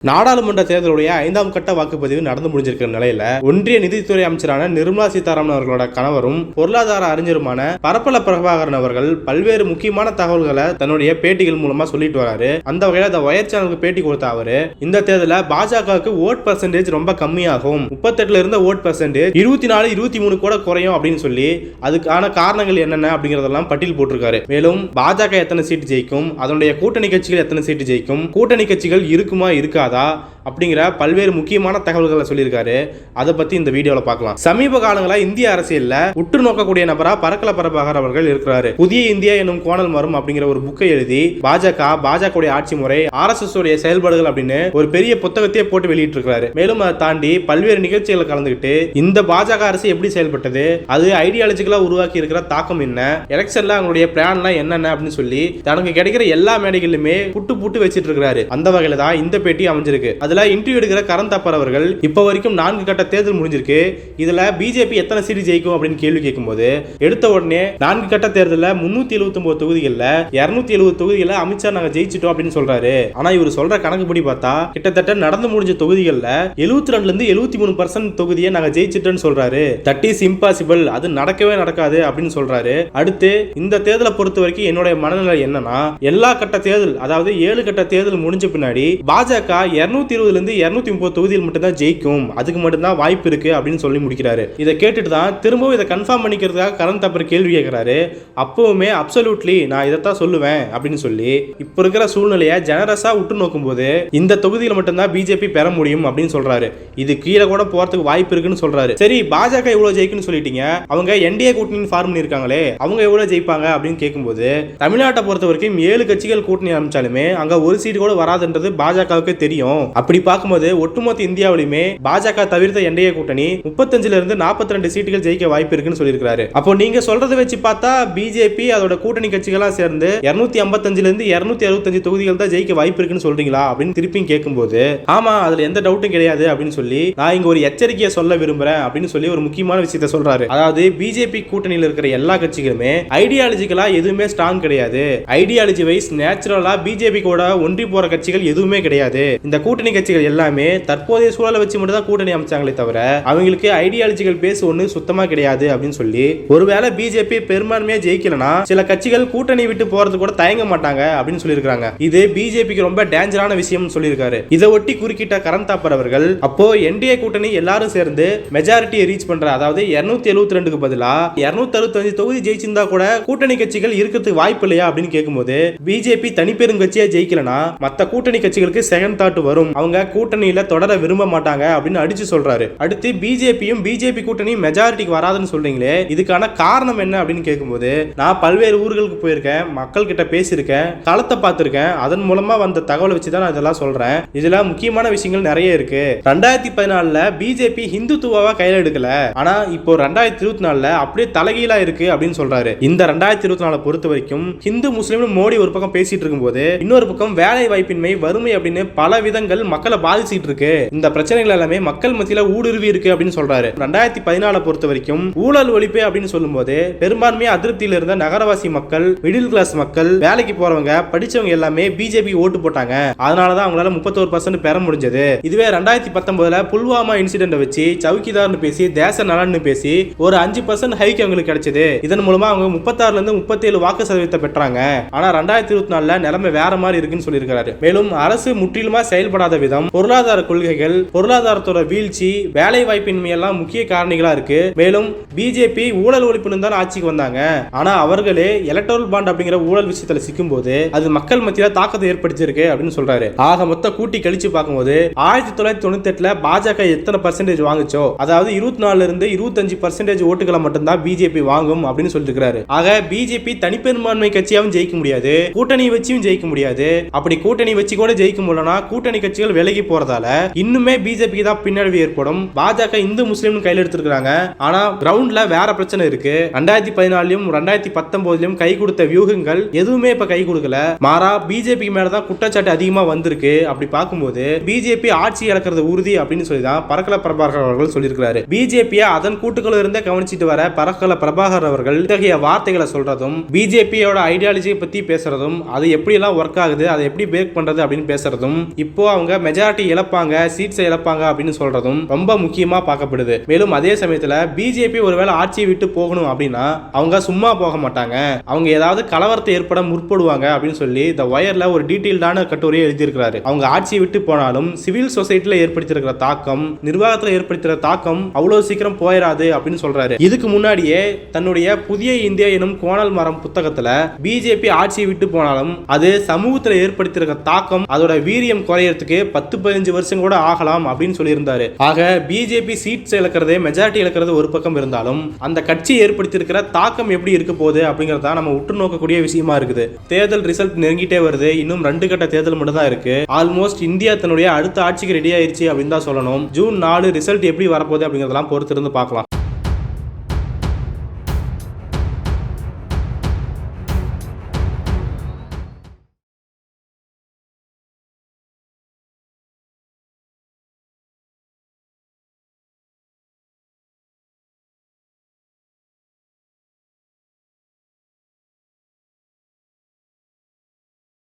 நாடாளுமன்ற தேர்தலுடைய 5ஆம் கட்ட வாக்குப்பதிவு நடந்து முடிஞ்சிருக்கிற நிலையில ஒன்றிய நிதித்துறை அமைச்சரான நிர்மலா சீதாராமன் அவர்களோட கணவரும் பொருளாதார அறிஞருமான பரப்பல பிரபாகரன் அவர்கள் பல்வேறு முக்கியமான தகவல்களை தன்னுடைய பேட்டிகள் மூலமா சொல்லிட்டு வராரு. அந்த வகையில அந்த வயர் சேனலுக்கு பேட்டி கொடுத்த அவரு இந்த தேர்தலில் பாஜகவுக்கு ஓட் பர்சன்டேஜ் ரொம்ப கம்மியாகும், 38 இருந்த ஓட் பர்சன்டேஜ் 24 23 கூட குறையும் அப்படின்னு சொல்லி அதுக்கான காரணங்கள் என்னென்ன அப்படிங்கறதெல்லாம் பட்டியல் போட்டிருக்காரு. மேலும் பாஜக எத்தனை சீட்டு ஜெயிக்கும், அதனுடைய கூட்டணி கட்சிகள் எத்தனை சீட்டு ஜெயிக்கும், கூட்டணி கட்சிகள் இருக்குமா இருக்காது அப்படிங்கிற பல்வேறு முக்கியமான தகவல்களை சொல்லியிருக்காரு. அதை பத்தி இந்த வீடியோல பார்க்கலாம். சமீப காலங்களில் இந்திய அரசியல்ல உற்று நோக்கக்கூடிய நபரா பரக்கல பிரபாகர் அவர்கள் இருக்கிறாரு. புதிய இந்தியா என்னும் கோணல் மரம் அப்படிங்கிற ஒரு புக்கை எழுதி பாஜக ஆட்சி முறை, RSS உடைய செயல்பாடுகள் அப்படின்னு ஒரு பெரிய புத்தகத்தையே போட்டு வெளியிட்டு இருக்காரு. மேலும் அதை தாண்டி பல்வேறு நிகழ்ச்சிகளை கலந்துகிட்டு இந்த பாஜக அரசு எப்படி செயல்பட்டது, அது ஐடியாலஜிக்கலா உருவாக்கி இருக்கிற தாக்கம் என்ன, எலெக்ஷன்ல அவங்களுடைய பிளான்லாம் என்னென்ன அப்படின்னு சொல்லி தனக்கு கிடைக்கிற எல்லா மேடைகளிலுமே புட்டு வச்சிட்டு இருக்காரு. அந்த வகையில தான் இந்த பேட்டி அமைஞ்சிருக்கு. அதுல இன்டர்வியூ எடுக்கிற கரண் தாப்பர் அவர்கள் இப்ப வரைக்கும் 4 கட்ட தேர்தல் முடிஞ்சிருக்கு, இதுல பிஜேபி எத்தனை சீட்டு ஜெயிக்கும் அப்படின்னு கேள்வி கேட்கும்போது எடுத்த உடனே 4 கட்ட தேர்தலில் 379 தொகுதிகளில் 270 தொகுதிகளில் அமித்ஷா நாங்க ஜெயிச்சிட்டோம் அப்படின்னு சொல்றாரு. ஆனா இவர் சொல்ற கணக்குப்படி பார்த்தா கிட்டத்தட்ட நடந்து முடிஞ்ச தொகுதிகளில் 72 இருந்து 73% தொகுதியை நாங்க ஜெயிச்சிட்டோம்னு சொல்றாரு. தட் இஸ் இம்பாசிபிள், அது நடக்கவே நடக்காது அப்படின்னு சொல்றாரு. அடுத்து இந்த தேர்தலை பொறுத்த வரைக்கும் என்னுடைய மனநிலை என்னன்னா, எல்லா கட்ட தேர்தல் அதாவது 7 கட்ட தேர்தல் முடிஞ்ச பின்னாடி பாஜக 220 இருந்து 230 தொகுதியில் மட்டும் தான் ஜெயிக்கும், அதுக்கு மட்டும் தான் வாய்ப்பு இருக்கு அப்படின்னு சொல்லி முடிக்கிறாரு. இதை கேட்டுட்டு தான் திரும்பவும் இதை கன்ஃபார்ம் பண்ணிக்கிறதுக்காக கரண் தாப்பர் கேள்வி கேட்கிறாரு. அப்பவுமே அப்சல்யூட்லி நான் இதைத்தான் சொல்லுவேன் அப்படின்னு சொல்லி இப்ப இருக்கிற சூழ்நிலையை ஜெனரஸா உற்று நோக்கும் போது இந்த தொகுதியில் மட்டும் தான் பிஜேபி பெற முடியும் அப்படின்னு சொல்றாரு. இது கீழே கூட போறதுக்கு வாய்ப்பு இருக்குன்னு சொல்றாரு. சரி, பாஜக எவ்வளவு ஜெயிக்குன்னு சொல்லிட்டீங்க, அவங்க என்டிஏ கூட்டணி ஃபார்ம் பண்ணிருக்காங்களே, அவங்க எவ்வளவு ஜெயிப்பாங்க அப்படின்னு கேட்கும்போது தமிழ்நாட்டை பொறுத்த வரைக்கும் 7 கட்சிகள் கூட்டணி அமைச்சாலுமே அங்க ஒரு சீட் கூட வராதுன்றது பாஜகவுக்கு தெரியும். அப்படி பார்க்கும்போது ஒட்டுமொத்த இந்தியாவிலுமே பாஜக தவிர்த்த என்டிஏ கூட்டணி 35 இருந்து 42 சீட்டுகள் ஜெயிக்க வாய்ப்பு இருக்குன்னு சொல்லியிருக்காரு. அப்போ நீங்க சொல்றதை வச்சு பார்த்தா பிஜேபி அதோட கூட்டணி கட்சிகளா சேர்ந்து 255 இருந்து 265 தொகுதிகள் தான் ஜெயிக்க வாய்ப்பு இருக்குன்னு சொல்றீங்களா அப்படின்னு திருப்பி கேட்கும்போது ஆமா, அதுல எந்த டவுட்டும் கிடையாது அப்படின்னு சொல்லி நான் இங்க ஒரு எச்சரிக்கையை சொல்ல விரும்புறேன் அப்படின்னு சொல்லி ஒரு முக்கியமான விஷயத்தை சொல்றாரு. அதாவது பிஜேபி கூட்டணியில் இருக்கிற எல்லா கட்சிகளுமே ஐடியாலஜிக்கலா எதுவுமே ஸ்ட்ராங் கிடையாது. ஐடியாலஜி வைஸ் நேச்சுரலா பிஜேபி கூட ஒன்றி போற கட்சிகள் எதுவுமே கிடையாது. இந்த கூட்டணி கட்சிகள் எல்லாமே தற்போதைய சூழலை வச்சு மட்டும் தான் கூட்டணி அமைச்சாங்களே தவிர அவங்களுக்கு ஐடியாலஜிக்கல் பேஸ் ஒண்ணு சுத்தமா கிடையாது அப்படின்னு சொல்லி, ஒருவேளை பிஜேபி பெரும்பான்மையா ஜெயிக்கலனா சில கட்சிகள் கூட்டணி விட்டு போறது கூட தயங்க மாட்டாங்க அப்படின்னு சொல்லியிருக்காங்க. இது பிஜேபிக்கு ரொம்ப டேஞ்சரான விஷயம் சொல்லியிருக்காரு. இதை ஒட்டி குறுக்கிட்ட கரண் தாப்பர் அவர்கள் அப்போ என்டிஏ கூட்டணி எல்லாரும் சேர்ந்து மெஜாரிட்டியை ரீச் பண்ற, அதாவது 272க்கு பதிலா 265 தொகுதி ஜெயிச்சிருந்தா கூட கூட்டணி கட்சிகள் இருக்கிறதுக்கு வாய்ப்பு இல்லையா அப்படின்னு கேட்கும்போது பிஜேபி தனிப்பெரும் கட்சியா ஜெயிக்கலனா மத்த கூட்டணி கட்சிகளுக்கு செகண்ட் தாட் வரும், அவங்க கூட்டணியில தொடர விரும்ப மாட்டாங்க அப்படின்னு அடிச்சு சொல்றாரு. அடுத்து பிஜேபி கூட்டணி மெஜாரிட்டிக்கு வராதுன்னு சொல்றீங்களே, இதுக்கான காரணம் என்ன அப்படின்னு கேட்கும்போது நான் பல்வேறு ஊர்களுக்கு போயிருக்கேன், மக்கள் கிட்ட பேசியிருக்கேன், களத்தை பார்த்திருக்கேன், அதன் மூலமா வந்த தகவலை வச்சுதான் நான் இதெல்லாம் சொல்றேன். இதுல முக்கியமான விஷயங்கள் நிறைய இருக்கு. 2014 பிஜேபி ஹிந்துத்துவா கையில எடுக்கல, ஆனா இப்போ 2024 அப்படியே தலைகீழா இருக்கு அப்படின்னு சொல்றாரு. இந்த 2024 பொறுத்த வரைக்கும் ஹிந்து முஸ்லீம் மோடி ஒரு பக்கம் பேசிட்டு இருக்கும்போது இன்னொரு பக்கம் வேலை வாய்ப்பின்மை, வறுமை அப்படின்னு பல விதங்கள் மக்களை பாதிச்சிட்டு இருக்கு. இந்த பிரச்சனைகள் எல்லாமே மக்கள் மத்தியில ஊடுருவி இருக்கு அப்படின்னு சொல்றாரு. 2014 பொறுத்த வரைக்கும் ஊழல் ஒழிப்பு அப்படின்னு சொல்லும்போது பெரும்பான்மையா அதிருப்தியில் இருந்த நகரவாசி மக்கள், மிடில் கிளாஸ் மக்கள், வேலைக்கு போறவங்க, படிச்சவங்க எல்லாமே பிஜேபி ஓட்டு போட்டாங்க. அதனாலதான் அவங்களால 31% பெற முடிஞ்சது. இதுவே 2019 புல்வாமா இன்சிடென்ட் வச்சு சவுக்கிதார்னு பேசி தேச நலன்னு பேசி ஒரு 5% ஹைக் அவங்களுக்கு கிடைச்சது. இதன் மூலமா அவங்க 36 இருந்து 37 வாக்கு சதவீதத்தை பெற்றாங்க. ஆனா 2024 நிலைமை வேற மாதிரி இருக்குன்னு சொல்லியிருக்காரு. மேலும் அரசு முற்றிலுமா செயல்படாத விதம், பொருளாதார கொள்கைகள், பொருளாதாரத்தோட வீழ்ச்சி, வேலை வாய்ப்பின்மை எல்லாம் முக்கிய காரணிகளா இருக்கு. மேலும் பிஜேபி ஊழல் ஒழிப்புன்னு தான் ஆட்சிக்கு வந்தாங்க, ஆனா அவர்களே எலக்டோரல் பாண்ட் அப்படிங்கிற ஊழல் விஷயத்துல சிக்கும் போது அது மக்கள் மத்தியில தாக்கத்தை ஏற்படுத்தியிருக்கு அப்படின்னு சொல்றாரு. ஆக மொத்த கூட்டி கழிச்சு பார்க்கும்போது 1998 பாஜக எத்தனை பர்சன்டேஜ் வாங்குச்சோ, அதாவது 24 இருந்து 25% ஓட்டுகளை மட்டும்தான் பிஜேபி வாங்கும் அப்படின்னு சொல்லிருக்காரு. ஆக பிஜேபி தனிப்பெரும்பான்மை கட்சியாவும் ஜெயிக்க முடியாது, கூட்டணி வச்சியும் ஜெயிக்க முடியாது. அப்படி கூட்டணி வச்சு கூட ஜெயிக்க முடியலனா கூட்டணி கட்சிகள் விலகி போறதால இன்னுமே பிஜேபிக்கு தான் பின்னடைவு ஏற்படும். பாஜக இந்து முஸ்லீம் கையில் எடுத்திருக்காங்க, ஆனா கிரவுண்ட்ல வேற பிரச்சனை இருக்கு. 2014 2019 கை கொடுத்த வியூகங்கள் எதுவுமே இப்ப கை கொடுக்கல, மாறா பிஜேபி மேலதான் குற்றச்சாட்டு அதிகமா வந்திருக்கு. அப்படி பார்க்கும்போது பிஜேபி ஆட்சி இழக்கிறது உறுதி அப்படின்னு சொல்லி தான் பரக்கல பிரபாகர் அவர்கள் சொல்லியிருக்கிறாரு. பிஜேபியை அதன் கூட்டுக்குள்ள இருந்தே கவனிச்சிட்டு வர பரக்கல பிரபாகர் அவர்கள் இத்தகைய வார்த்தைகளை சொல்றதும், பிஜேபியோட ஐடியாலஜியை பத்தி பேசுறதும், அது எப்படி எல்லாம் ஒர்க் ஆகுது, அதை எப்படி பிரேக் பண்றது அப்படின்னு பேசுறதும், இப்போ அவங்க மெஜாரிட்டி இழப்பாங்க, சீட்ஸை இழப்பாங்க அப்படின்னு சொல்றதும் ரொம்ப முக்கியமா பார்க்கப்படுது. மேலும் அதே சமயத்துல பிஜேபி ஒருவேளை ஆட்சியை விட்டு போகணும் அப்படின்னா அவங்க சும்மா போக மாட்டாங்க, அவங்க ஏதாவது கலவரத்தை ஏற்பட முற்படுவாங்க அப்படின்னு சொல்லி இந்த வயர்ல ஒரு டீடைல்டான கட்டுரையை எழுதியிருக்கிறாரு. அவங்க ஆட்சியை விட்டு போனாலும் சிவில் சொசைட்டில ஏற்படுத்தியிருக்கிற தாக்கம், நிர்வாகத்தில் ஏற்படுத்துற தாக்கம் அவ்வளவு சீக்கிரம் போயிடாது அப்படின்னு சொல்றாரு. இதுக்கு முன்னாடியே தன்னுடைய புதிய இந்தியா எனும் கோணல் மரம் புத்தகத்துல பிஜேபி ஆட்சியை விட்டு போனாலும் அது சமூகத்தில் ஏற்படுத்தியிருக்கிற தாக்கம், அதோட வீரியம் குறையறதுக்கு 10-15 வருஷம் கூட ஆகலாம் அப்படின்னு சொல்லியிருந்தாரு. ஆக பிஜேபி சீட்ஸ் இழக்கிறது, மெஜாரிட்டி இழக்கிறது ஒரு பக்கம் இருந்தாலும் அந்த கட்சி ஏற்படுத்தியிருக்கிற தாக்கம் எப்படி இருக்க போகுது அப்படிங்கறத நம்ம உற்று நோக்கக்கூடிய விஷயமா இருக்குது. தேர்தல் ரிசல்ட் நெருங்கிட்டே வருது. இன்னும் 2 கட்ட தேர்தல் மட்டும் தான் இருக்கு. ஆல்மோஸ்ட் இந்தியா தன்னுடைய அடுத்த ஆட்சிக்கு ரெடி ஆயிருச்சு அப்படின்னு தான் சொல்லணும். ஜூன் 4 ரிசல்ட் எப்படி வரப்போகுது அப்படிங்கறதெல்லாம் பொறுத்திருந்து பார்க்கலாம்.